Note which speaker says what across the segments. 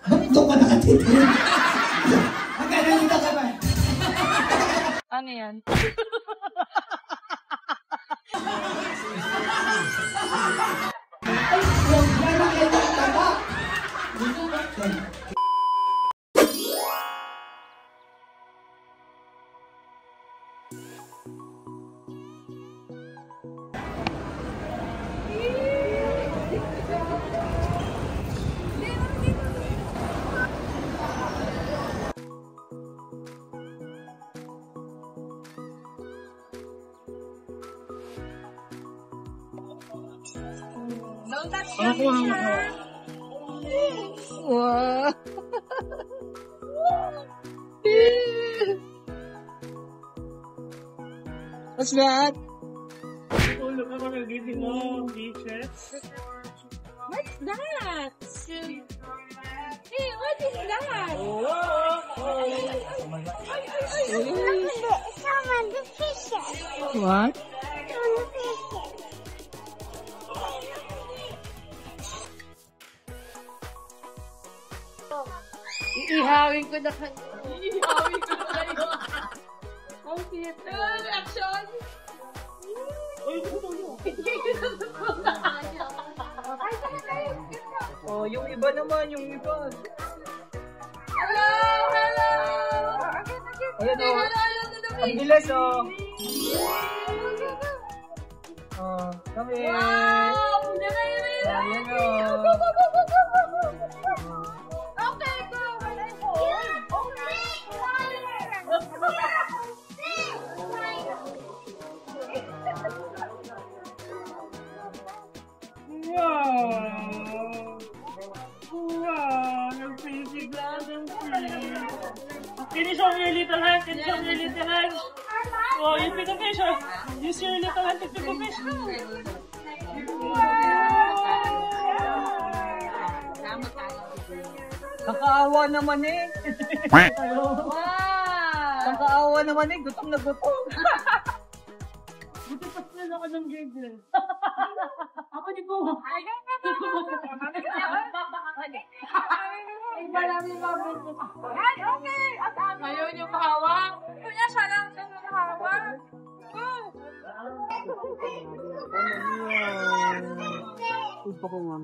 Speaker 1: Ito pa nakatitira. Magkakalita ka ba?
Speaker 2: Ano yan?
Speaker 3: Don't touch your picture.
Speaker 2: Wow. What's that?
Speaker 3: Look at the giving mo, beaches.
Speaker 2: What's that? Hey, what is that?
Speaker 4: Someone the fishes.
Speaker 2: What? Iihawin ko na kayo. Iihawin ko na kayo. Ang cute. Action!
Speaker 3: Oh, yung iba naman, yung iba.
Speaker 2: Hello! Hello!
Speaker 3: Ayan o. Ang bilis o. Oh, kami.
Speaker 2: Wow!
Speaker 3: Ayan o.
Speaker 2: Okay, go!
Speaker 3: Wow! Wow! Nagpisigla ng fish. Can you show me your little hand? Can you show me your little hand? Oh, you pick a fish. Use your little hand to pick a fish. Nakaawa naman eh.
Speaker 2: Wow!
Speaker 3: Nakaawa naman eh. Gutom na gutom. Buti pa sila ako ng gigil. Ako di po.
Speaker 2: Ngayon yung kahawak. Kuya, siya lang yung kahawak.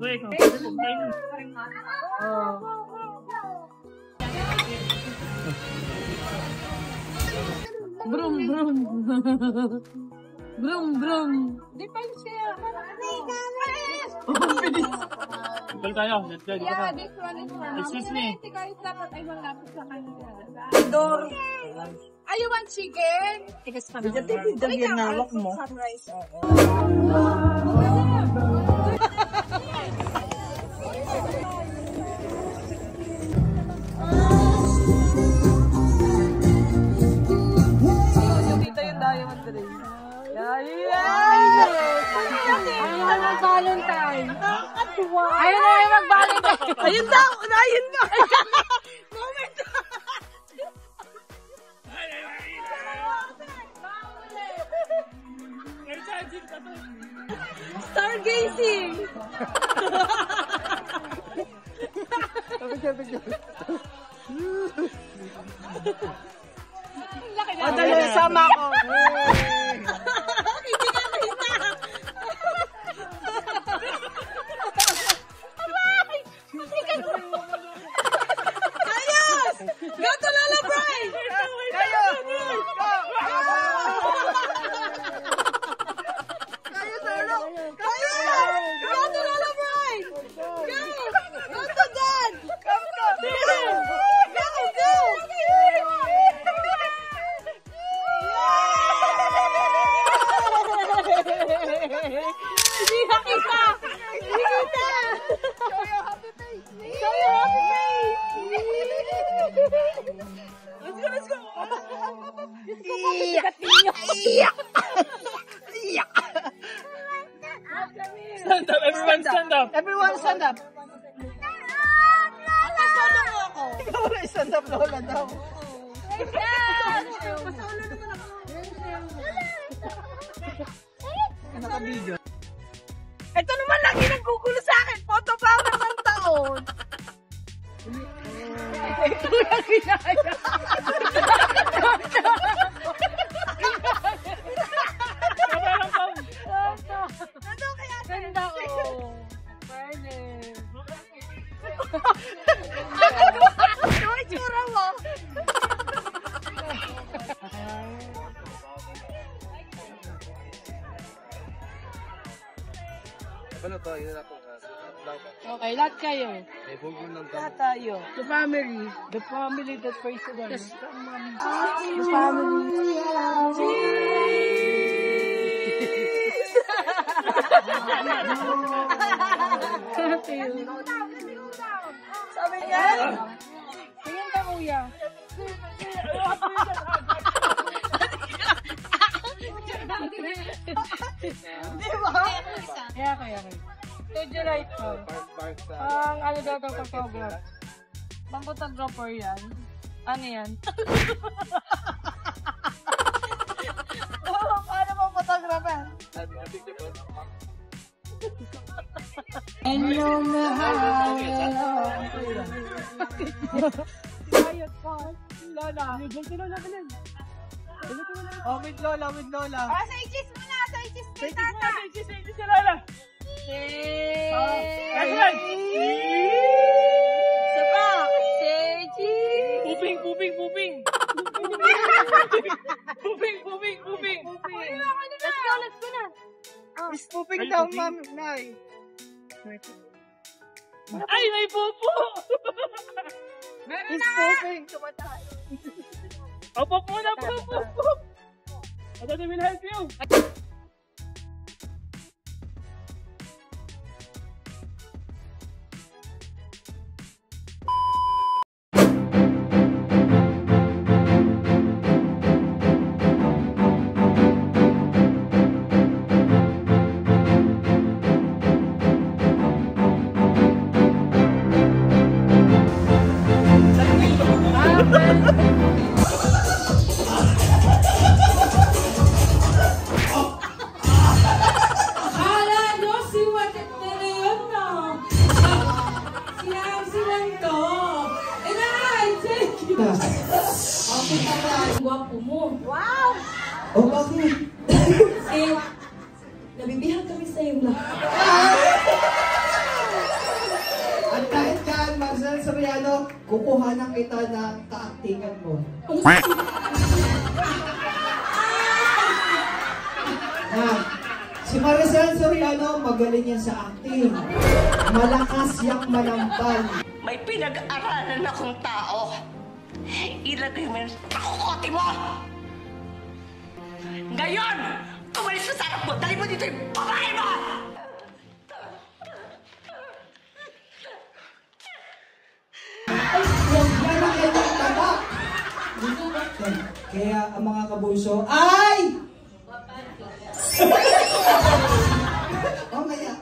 Speaker 3: Wait,
Speaker 2: Brum, brum. Brum, brum. Di pa siya.
Speaker 3: Ipal tayo. Let's go.
Speaker 2: Yeah, this one is one.
Speaker 3: Excuse me.
Speaker 2: Guys, dapat ay malapit sa kanila. Door. Ay, you want chicken? Tigas pa naman.
Speaker 3: Ito yung nalak mo.
Speaker 2: Sunrise.
Speaker 3: Dito yung diamond ring.
Speaker 2: Ayaw na Valentine. Ayaw na mag-Valentine.
Speaker 3: Ayun daw! Ayun na!
Speaker 2: Stargazing.
Speaker 3: O, dali, sama ko. Stand up, everyone stand up. Everyone stand up. Ikaw wala stand up.
Speaker 1: Lola daw. Naka-video.
Speaker 2: Ito naman lagi naggugulo sa akin. Photo pa ako ng taon. Ito yung ginaya. Ganda ko. Pwede. Ano yung tsura mo?
Speaker 4: Ano to? Yun ako.
Speaker 2: Okay, lahat kayo. Lahat tayo. The family. The family that prays to God. The family. Sabi niya. Tingin ka, kuya. Di ba? Kaya. July to. Ang ano daw ito photograph. Pang photographer yan. Ano yan? Paano pang photographer? And you're mahal. Ayot pa. Lola. Gusto Lola ka lang.
Speaker 1: Oh, with Lola.
Speaker 2: Sa ichis mo na. Sa ichis mo na.
Speaker 3: Sa ichis si Lola. Ayun!
Speaker 2: Saba! Seji!
Speaker 3: Puping!
Speaker 2: Let's go na!
Speaker 1: Is pooping daw, ma'am, Nay.
Speaker 3: Ay, may pupo!
Speaker 1: Is pooping. Tumatay.
Speaker 3: Opo muna, pupo! I thought I will help you!
Speaker 2: Guwapo mo. Wow!
Speaker 1: Oh, bakit?
Speaker 2: Eh, nabibihag kami sa iyo lang.
Speaker 1: At kahit yan, Marcel Soriano, kukuhanan kita ng kaaktingan mo. Si Maricel Soriano, magaling yan sa acting. Malakas yang manampal.
Speaker 5: May pinag-aralan akong tao. Ilagay mo yung takukote mo! Ngayon, tumalis sa sarap mo! Dali mo dito yung babae mo!
Speaker 1: Yan ang kanyang taba. Kaya ang mga kabulso ay... Oh, maya.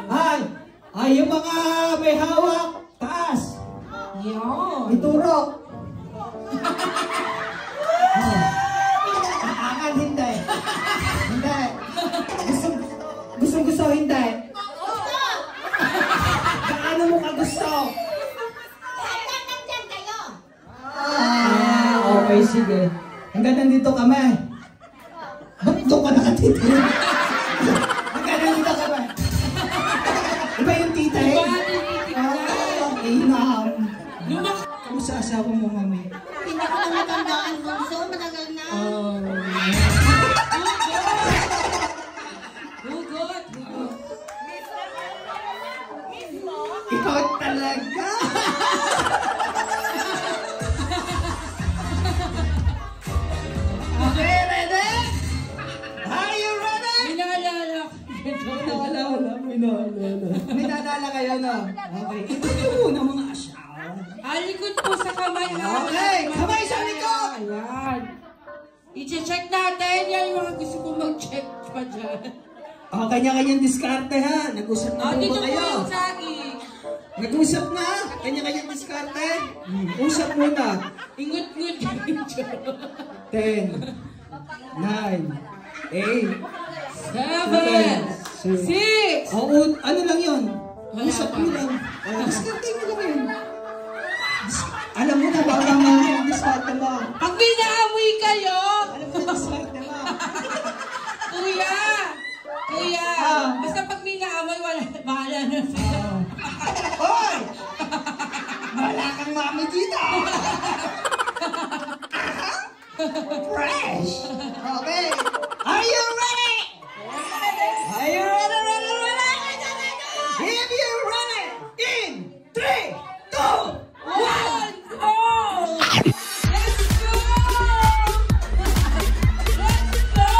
Speaker 1: Ay, ay, yung mga may hawak, taas. Iturok. Aangan, hindi. Hindi. Gusto, hindi. Gaano mo ka gusto? Okay, sige. Hanggang nandito kami. Ba't doon ka nakatito? Hanggang nandito kami. Iba yung tita eh? Inam. Kamusta asawa mo, mami?
Speaker 2: Hindi ko na matandaan mo. So, matagal na. Hugot.
Speaker 1: Ikaw talaga. Okay, ready? Are you ready?
Speaker 2: Minaalala.
Speaker 1: Wala. May naalala kayo, no? Okay. Ito muna mga asawa.
Speaker 6: Halikot po sa kamay.
Speaker 1: Okay, kamay sa likod!
Speaker 6: Ayan. I-check natin. Yan yung mga gusto kong mag-check pa dyan.
Speaker 1: O, kanya-kanyang diskarte ha. Nag-usap na po
Speaker 6: Dito
Speaker 1: ba
Speaker 6: po
Speaker 1: kayo?
Speaker 6: yung saging.
Speaker 1: Nag-usap na? Kanya-kanyang diskarte? Usap muna.
Speaker 6: Ingot-ngot yung dyan.
Speaker 1: 10, 9, 8,
Speaker 6: 7, 6.
Speaker 1: Oo, ano lang yun?
Speaker 6: Wala
Speaker 1: Usap
Speaker 6: pa.
Speaker 1: mo lang. Diskarte mo lang yun. Alam mo na, baka mga diskarte mo.
Speaker 6: Pag binaamoy kayo,
Speaker 1: Alam mo na, diskarte mo.
Speaker 6: kuya, basta pag binaamoy, bahala na sila.
Speaker 1: Hoy! Wala kang mami dito! Fresh! Okay! Are you ready? Are you ready? If you're ready, in 3, 2, 1,
Speaker 6: Go! Let's go! Let's go!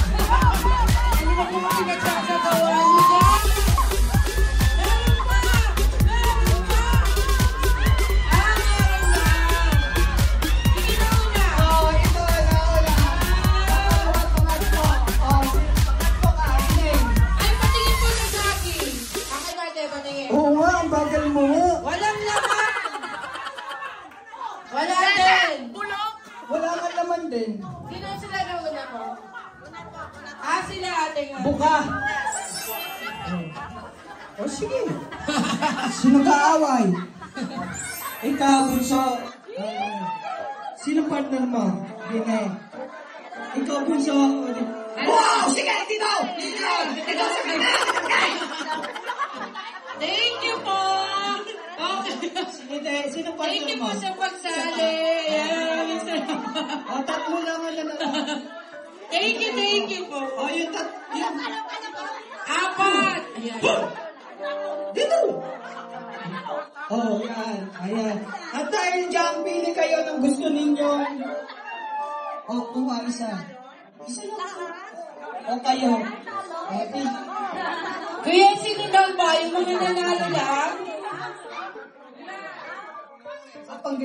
Speaker 6: Ano ba kung pinagsasagawa niyo dyan? Meron pa! Meron pa! Meron na! Sige na una!
Speaker 1: Oh, ito na ulit. Pangatlo. Oh, pangatlo ka, Ineng.
Speaker 6: Ay, patingin po sa akin! Akin natin, patingin.
Speaker 1: Oo nga, ang bagal mo.
Speaker 6: Walang laman! Wala din!
Speaker 1: Wala ka naman din.
Speaker 6: Sino sila na una mo? Sila ate nga.
Speaker 1: Buka. O sige. Sino kaaway? Ikaw, Bunso. Sino partner mo? Dine. Ikaw, Bunso. Wow! Sige, dito! Ikaw sa kanya!
Speaker 6: Thank you po! Okay.
Speaker 1: Sino
Speaker 6: Thank
Speaker 1: partner
Speaker 6: you
Speaker 1: mo?
Speaker 6: po sa pagsali. Ayan, maraming salamat.
Speaker 1: O, tatlo lang ang naman.
Speaker 6: Thank you po.
Speaker 1: O, yung yung...
Speaker 6: Apat! Ayan.
Speaker 1: Dito! Oh, yan. Ayan. At dahil dyan, pili kayo ng gusto ninyo. O, kuha isa. Isa lang. O kayo. Okay.
Speaker 6: Kuya, sino daw ba? Yung mga nanalo lang?
Speaker 1: Apang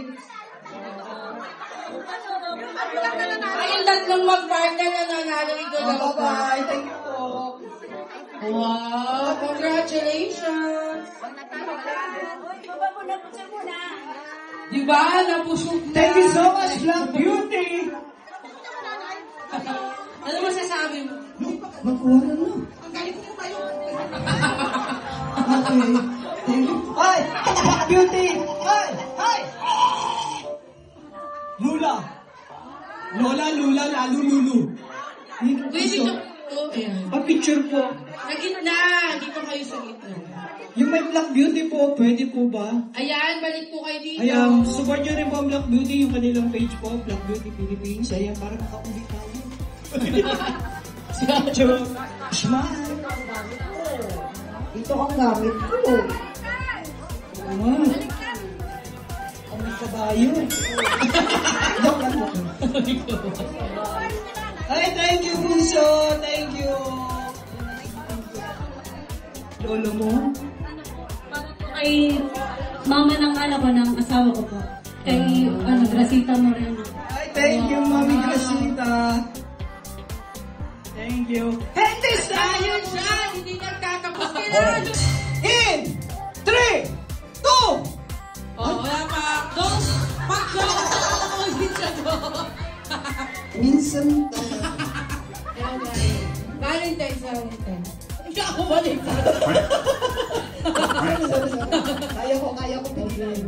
Speaker 6: Ay, yung tatlong mag-partner na nanalo ito daw ba?
Speaker 1: bye-bye. Thank you po.
Speaker 6: Wow, congratulations! Diba? Napusok na.
Speaker 1: Thank you so much, Black Beauty.
Speaker 6: Ano masasabi mo?
Speaker 1: Magkuha na na. Okay. Thank you. Ay! Black Beauty! Ay! Ay! Lula! Lola, Lula, lalo, lulu.
Speaker 6: Pwede ito. Oh, ayan.
Speaker 1: Pa-picture po.
Speaker 6: Sa gitna. Dito kayo sa gitna.
Speaker 1: Yung may Black Beauty po, pwede po ba?
Speaker 6: Ayan, balik po kayo dito.
Speaker 1: Ayan, support nyo rin po ang Black Beauty, yung kanilang page po, Black Beauty Philippines. Ayan, para makauli tayo. Smile! Ito ang gamit ko. Ayan. Ang may kabayo. Joke lang po. Ay, thank you, Bunso. Thank you. Lolo mo?
Speaker 7: Kay mama ng anak ko, ng asawa ko po. Kay Gracita Moreno.
Speaker 1: Ay, thank you, Mami Gracita. Thank you. And this time,
Speaker 6: Ayun siya. Hindi nagtatapos. Kailangan.
Speaker 1: in 3, 2,
Speaker 6: Oh, wala pa. Don't. Pag-joke. Ulit siya doon.
Speaker 1: minsan
Speaker 6: Ayan, guys. Valentine's. Hindi ako Valentine's.
Speaker 1: Kaya ko pigilan.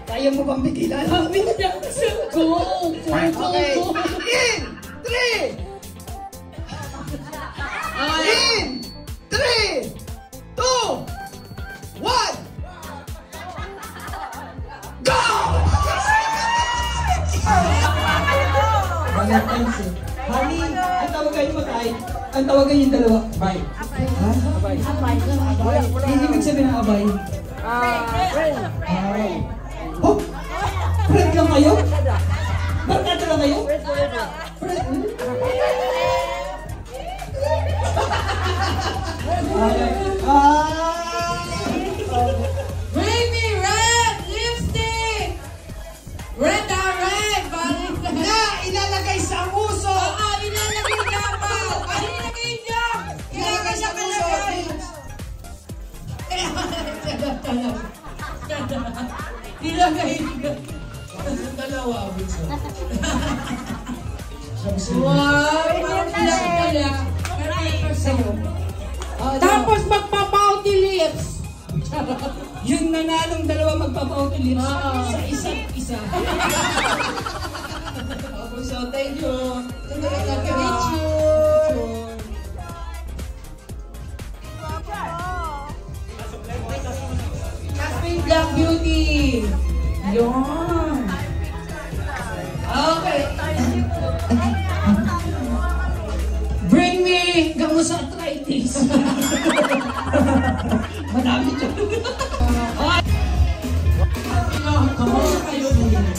Speaker 1: Kaya mo bang pigilan?
Speaker 6: Go.
Speaker 1: Okay. In 3, in 3, 2, 1, go! Valentine's eh. Honey, ang tawagan yung matay. Ang tawagan yung dalawa. Abay. Ha? Abay. Abay. Hindi ibig sabihin ng abay. Ay. Oh! Friend lang kayo? Barkada lang kayo?
Speaker 6: Bring me red lipstick! Red na red! Balik na!
Speaker 1: Ilalagay sa uso!
Speaker 6: Oo, ilalagay dapat! Ano ilagay niya? Ilagay sa kalagay! Ilagay niya. Dalawa, bunso. Wow! Parang pala. Tapos magpa-pouty lips.
Speaker 1: Yung nanalong dalawa magpapauto lips sa isa't isa.
Speaker 6: So, thank you. Thank you. Jasmine Black Beauty. Yun. Okay. Bring me gamot sa arthritis.
Speaker 1: Madami dyan.
Speaker 6: Kamusta kayo?
Speaker 4: 1,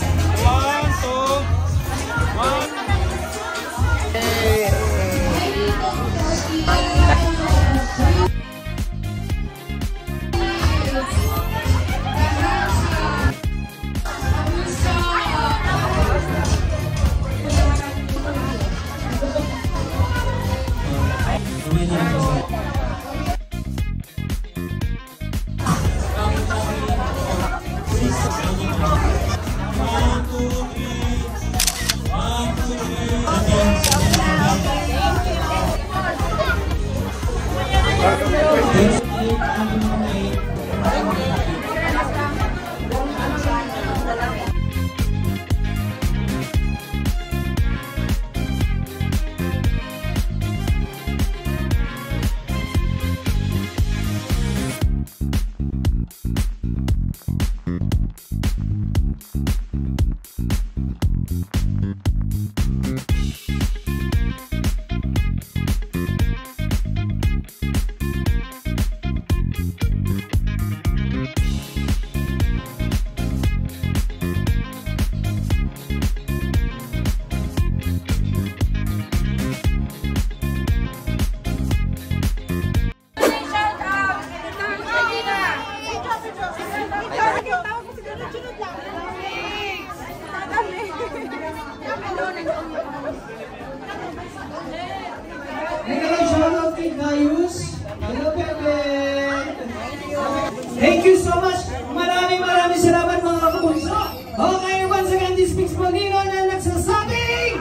Speaker 1: Thank you so much. Maraming salamat mga kabunso. Okay, once again, this speaks Molino na nagsasabing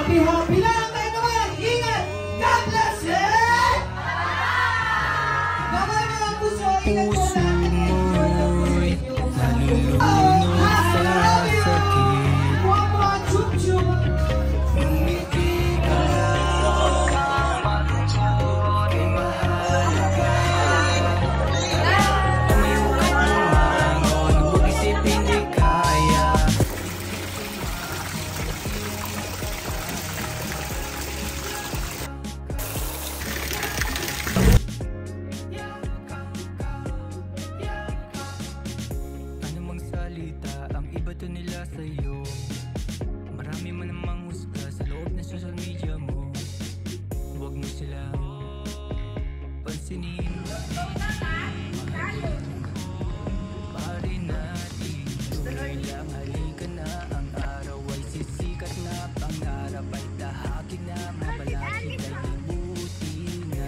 Speaker 1: happy lang tayo naman. Ingat. God bless you. Bye-bye mga kabunso. Ingat po lahat.
Speaker 8: nila sa'yo. Marami man namang husga sa loob ng social media mo. Huwag mo silang pansinin. Pari natin, tuloy lang, halika na. Ang araw ay sisikat na, pangarap ay tahakin na, mabalakid ay libuti na.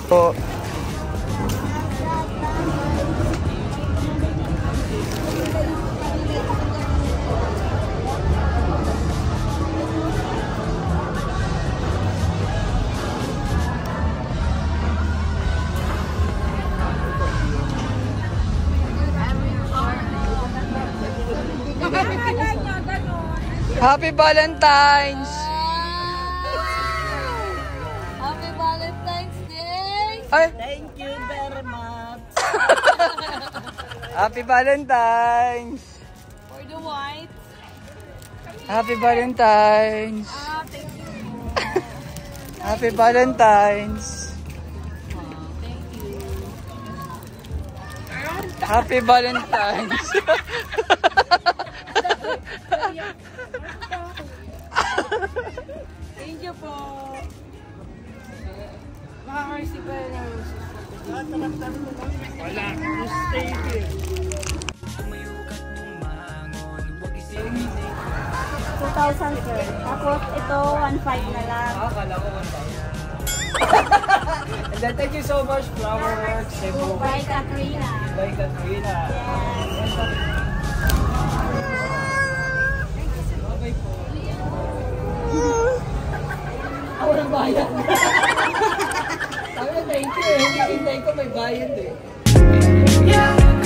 Speaker 4: Po.
Speaker 2: Happy Valentine's!
Speaker 4: Ay!
Speaker 3: Thank you very much.
Speaker 4: Happy Valentine's!
Speaker 2: For the white.
Speaker 4: Happy Valentine's!
Speaker 2: Thank you.
Speaker 4: Happy Valentine's!
Speaker 2: Thank you.
Speaker 4: Happy Valentine's!
Speaker 2: Thank you po. Makaka-receive ba yun ng roses?
Speaker 3: Wala. Stay here.
Speaker 9: 2,000 sir. Tapos ito 1,500 na lang.
Speaker 4: Akala ko 1,000. And then thank you so much, Flowerworks, Cebu.
Speaker 9: By Katrina.
Speaker 4: By Katrina. Bye po.
Speaker 1: Walang bayad. Sabi na thank you eh. Hindi hintay ko may bayad eh.
Speaker 8: Yeah.